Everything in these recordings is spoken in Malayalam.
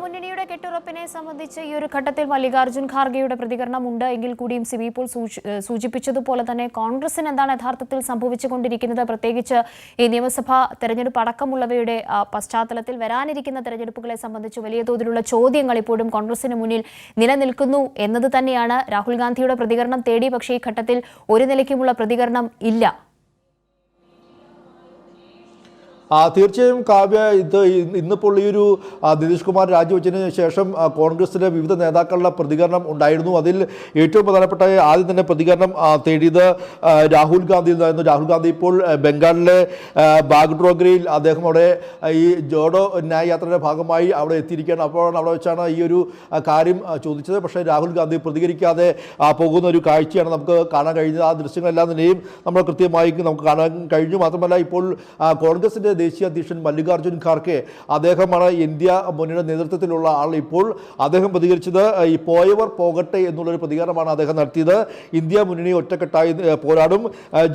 മുന്നണിയുടെ കെട്ടുറപ്പിനെ സംബന്ധിച്ച് ഈ ഒരു ഘട്ടത്തിൽ മല്ലികാർജ്ജുൻ ഖാർഗെയുടെ പ്രതികരണമുണ്ട് എങ്കിൽ കൂടിയും സിബി ഇപ്പോൾ സൂചിപ്പിച്ചതുപോലെ തന്നെ കോൺഗ്രസിന് എന്താണ് യഥാർത്ഥത്തിൽ സംഭവിച്ചുകൊണ്ടിരിക്കുന്നത്, പ്രത്യേകിച്ച് ഈ നിയമസഭാ തെരഞ്ഞെടുപ്പ് അടക്കമുള്ളവയുടെ പശ്ചാത്തലത്തിൽ വരാനിരിക്കുന്ന തെരഞ്ഞെടുപ്പുകളെ സംബന്ധിച്ച് വലിയ തോതിലുള്ള ചോദ്യങ്ങൾ ഇപ്പോഴും കോൺഗ്രസിന് മുന്നിൽ നിലനിൽക്കുന്നു എന്നത് തന്നെയാണ്. രാഹുൽ ഗാന്ധിയുടെ പ്രതികരണം തേടി, പക്ഷേ ഈ ഘട്ടത്തിൽ ഒരു നിലയ്ക്കുമുള്ള പ്രതികരണം ഇല്ല. തീർച്ചയായും കാവ്യ, ഇന്നിപ്പോൾ ഈ ഒരു നിതീഷ് കുമാർ രാജിവെച്ചതിന് ശേഷം കോൺഗ്രസിലെ വിവിധ നേതാക്കളുടെ പ്രതികരണം ഉണ്ടായിരുന്നു. അതിൽ ഏറ്റവും പ്രധാനപ്പെട്ട ആദ്യം തന്നെ പ്രതികരണം തേടിയത് രാഹുൽ ഗാന്ധിയിൽ നിന്നായിരുന്നു. രാഹുൽ ഗാന്ധി ഇപ്പോൾ ബംഗാളിലെ ബാഗ്ഡോഗ്രയിൽ അദ്ദേഹം അവിടെ ഈ ജോഡോ ന്യായ യാത്രയുടെ ഭാഗമായി അവിടെ എത്തിയിരിക്കുകയാണ്. അപ്പോഴാണ് അവിടെ വെച്ചാണ് ഈ ഒരു കാര്യം ചോദിച്ചത്. പക്ഷേ രാഹുൽ ഗാന്ധി പ്രതികരിക്കാതെ പോകുന്ന ഒരു കാഴ്ചയാണ് നമുക്ക് കാണാൻ കഴിഞ്ഞത്. ആ ദൃശ്യങ്ങളെല്ലാം തന്നെയും നമ്മൾ കൃത്യമായി നമുക്ക് കാണാൻ കഴിഞ്ഞു. മാത്രമല്ല, ഇപ്പോൾ കോൺഗ്രസിൻ്റെ ദേശീയ അധ്യക്ഷൻ മല്ലികാർജ്ജുൻ ഖാർഗെ, അദ്ദേഹമാണ് ഇന്ത്യ മുന്നണിയുടെ നേതൃത്വത്തിലുള്ള ആൾ. ഇപ്പോൾ അദ്ദേഹം പ്രതികരിച്ചത് ഈ പോയവർ പോകട്ടെ എന്നുള്ളൊരു പ്രതികരണമാണ് അദ്ദേഹം നടത്തിയത്. ഇന്ത്യ മുന്നണി ഒറ്റക്കെട്ടായി പോരാടും,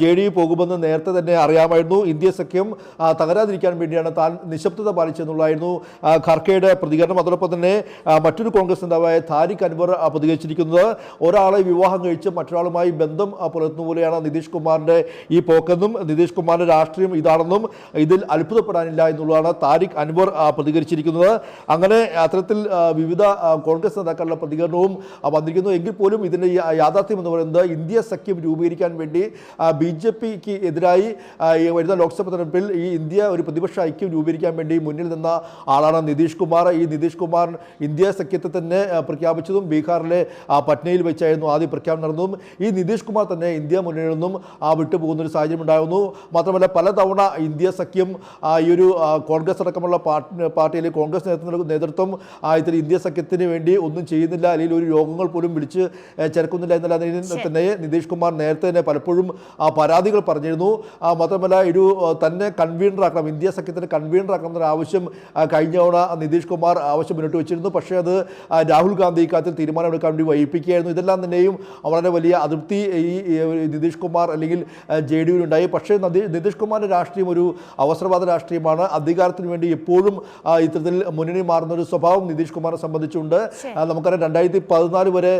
JDU പോകുമെന്ന് നേരത്തെ തന്നെ അറിയാമായിരുന്നു. ഇന്ത്യ സഖ്യം തകരാതിരിക്കാൻ വേണ്ടിയാണ് താൻ നിശബ്ദത പാലിച്ചെന്നുള്ളതായിരുന്നു ഖാർഗെയുടെ പ്രതികരണം. അതോടൊപ്പം തന്നെ മറ്റൊരു കോൺഗ്രസ് നേതാവായ താരിഖ് അൻവർ പ്രതികരിച്ചിരിക്കുന്നത്, ഒരാളെ വിവാഹം കഴിച്ച് മറ്റൊരാളുമായി ബന്ധം പുലർത്തുന്ന പോലെയാണ് നിതീഷ് കുമാറിൻ്റെ ഈ പോക്കെന്നും നിതീഷ് കുമാറിൻ്റെ രാഷ്ട്രീയം ഇതാണെന്നും ഇതിൽ അത്ഭുതപ്പെടാനില്ല എന്നുള്ളതാണ് താരിഖ് അൻവർ പ്രതികരിച്ചിരിക്കുന്നത്. അങ്ങനെ അത്തരത്തിൽ വിവിധ കോൺഗ്രസ് നേതാക്കളുടെ പ്രതികരണവും വന്നിരിക്കുന്നു. എങ്കിൽ പോലും ഇതിൻ്റെ യാഥാർത്ഥ്യം എന്ന് പറയുന്നത് ഇന്ത്യ സഖ്യം രൂപീകരിക്കാൻ വേണ്ടി BJPക്ക് എതിരായി വരുന്ന ലോക്സഭാ തെരഞ്ഞെടുപ്പിൽ ഈ ഇന്ത്യ ഒരു പ്രതിപക്ഷ ഐക്യം രൂപീകരിക്കാൻ വേണ്ടി മുന്നിൽ നിന്ന ആളാണ് നിതീഷ് കുമാർ. ഈ നിതീഷ് കുമാർ ഇന്ത്യ സഖ്യത്തെ തന്നെ പ്രഖ്യാപിച്ചതും ബീഹാറിലെ പട്നയിൽ വെച്ചായിരുന്നു ആദ്യം പ്രഖ്യാപനം നടന്നതും. ഈ നിതീഷ് കുമാർ തന്നെ ഇന്ത്യ മുന്നണിയിൽ നിന്നും വിട്ടുപോകുന്നൊരു സാഹചര്യം ഉണ്ടാകുന്നു. മാത്രമല്ല, പലതവണ ഇന്ത്യ സഖ്യം ഈ ഒരു കോൺഗ്രസ് അടക്കമുള്ള പാർട്ടിയിലെ കോൺഗ്രസ് നേതൃത്വം ഇത്തരം ഇന്ത്യ സഖ്യത്തിന് വേണ്ടി ഒന്നും ചെയ്യുന്നില്ല, അല്ലെങ്കിൽ ഒരു യോഗങ്ങൾ പോലും വിളിച്ച് ചേർക്കുന്നില്ല എന്നല്ല തന്നെ നിതീഷ് കുമാർ നേരത്തെ തന്നെ പലപ്പോഴും പരാതികൾ പറഞ്ഞിരുന്നു. മാത്രമല്ല, ഒരു തന്നെ കൺവീനറാക്കണം, ഇന്ത്യ സഖ്യത്തിന് കൺവീനറാക്കണം എന്നൊരു ആവശ്യം കഴിഞ്ഞ തവണ നിതീഷ് കുമാർ ആവശ്യം മുന്നോട്ട് വെച്ചിരുന്നു. പക്ഷേ അത് രാഹുൽ ഗാന്ധി ഇക്കാര്യത്തിൽ തീരുമാനമെടുക്കാൻ വേണ്ടി വൈകിപ്പിക്കുകയായിരുന്നു. ഇതെല്ലാം തന്നെയും വളരെ വലിയ അതൃപ്തി ഈ നിതീഷ് കുമാർ അല്ലെങ്കിൽ JDUവിനുണ്ടായി. പക്ഷേ നിതീഷ് കുമാറിൻ്റെ രാഷ്ട്രീയം ഒരു അവസരവാദ രാഷ്ട്രീയമാണ്. അധികാരത്തിന് വേണ്ടി എപ്പോഴും ഇത്തരത്തിൽ മുന്നണി മാറുന്ന ഒരു സ്വഭാവം നിതീഷ് കുമാറിനെ സംബന്ധിച്ചുണ്ട്. നമുക്കറിയാം, 2014 വരെ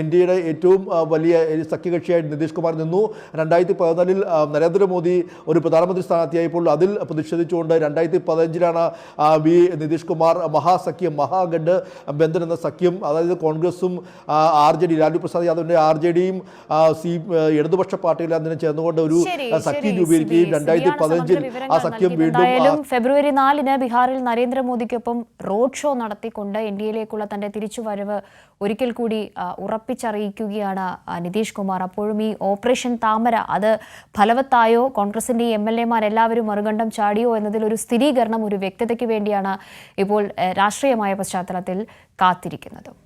NDAയുടെ ഏറ്റവും വലിയ സഖ്യകക്ഷിയായി നിതീഷ് കുമാർ നിന്നു. 2014 നരേന്ദ്രമോദി ഒരു പ്രധാനമന്ത്രി സ്ഥാനാർത്ഥിയായപ്പോൾ അതിൽ പ്രതിഷേധിച്ചുകൊണ്ട് 2015 നിതീഷ് കുമാർ മഹാസഖ്യം, മഹാഗഡ് ബന്ധൻ എന്ന സഖ്യം, അതായത് കോൺഗ്രസും RJD, ലാലു പ്രസാദ് യാദവിൻ്റെ RJDയും ഇടതുപക്ഷ പാർട്ടികളെല്ലാം തന്നെ ചേർന്നുകൊണ്ട് ഒരു സഖ്യം രൂപീകരിക്കുകയും 2015 ആ സഖ്യം വീണ്ടും ഫെബ്രുവരി 4 ബീഹാറിൽ നരേന്ദ്രമോദിക്കൊപ്പം റോഡ് ഷോ നടത്തിക്കൊണ്ട് NDAയിലേക്കുള്ള തന്റെ തിരിച്ചുവരവ് ഒരിക്കൽ കൂടി ഉറപ്പിച്ചറിയിക്കുകയാണ് നിതീഷ് കുമാർ. അപ്പോഴും ഈ ഓപ്പറേഷൻ താമര അത് ഫലവത്തായോ, കോൺഗ്രസിന്റെ MLAമാരെല്ലാവരും മറുകണ്ഠം ചാടിയോ എന്നതിലൊരു സ്ഥിരീകരണം, ഒരു വ്യക്തതയ്ക്ക് വേണ്ടിയാണ് ഇപ്പോൾ രാഷ്ട്രീയമായ പശ്ചാത്തലത്തിൽ കാത്തിരിക്കുന്നത്.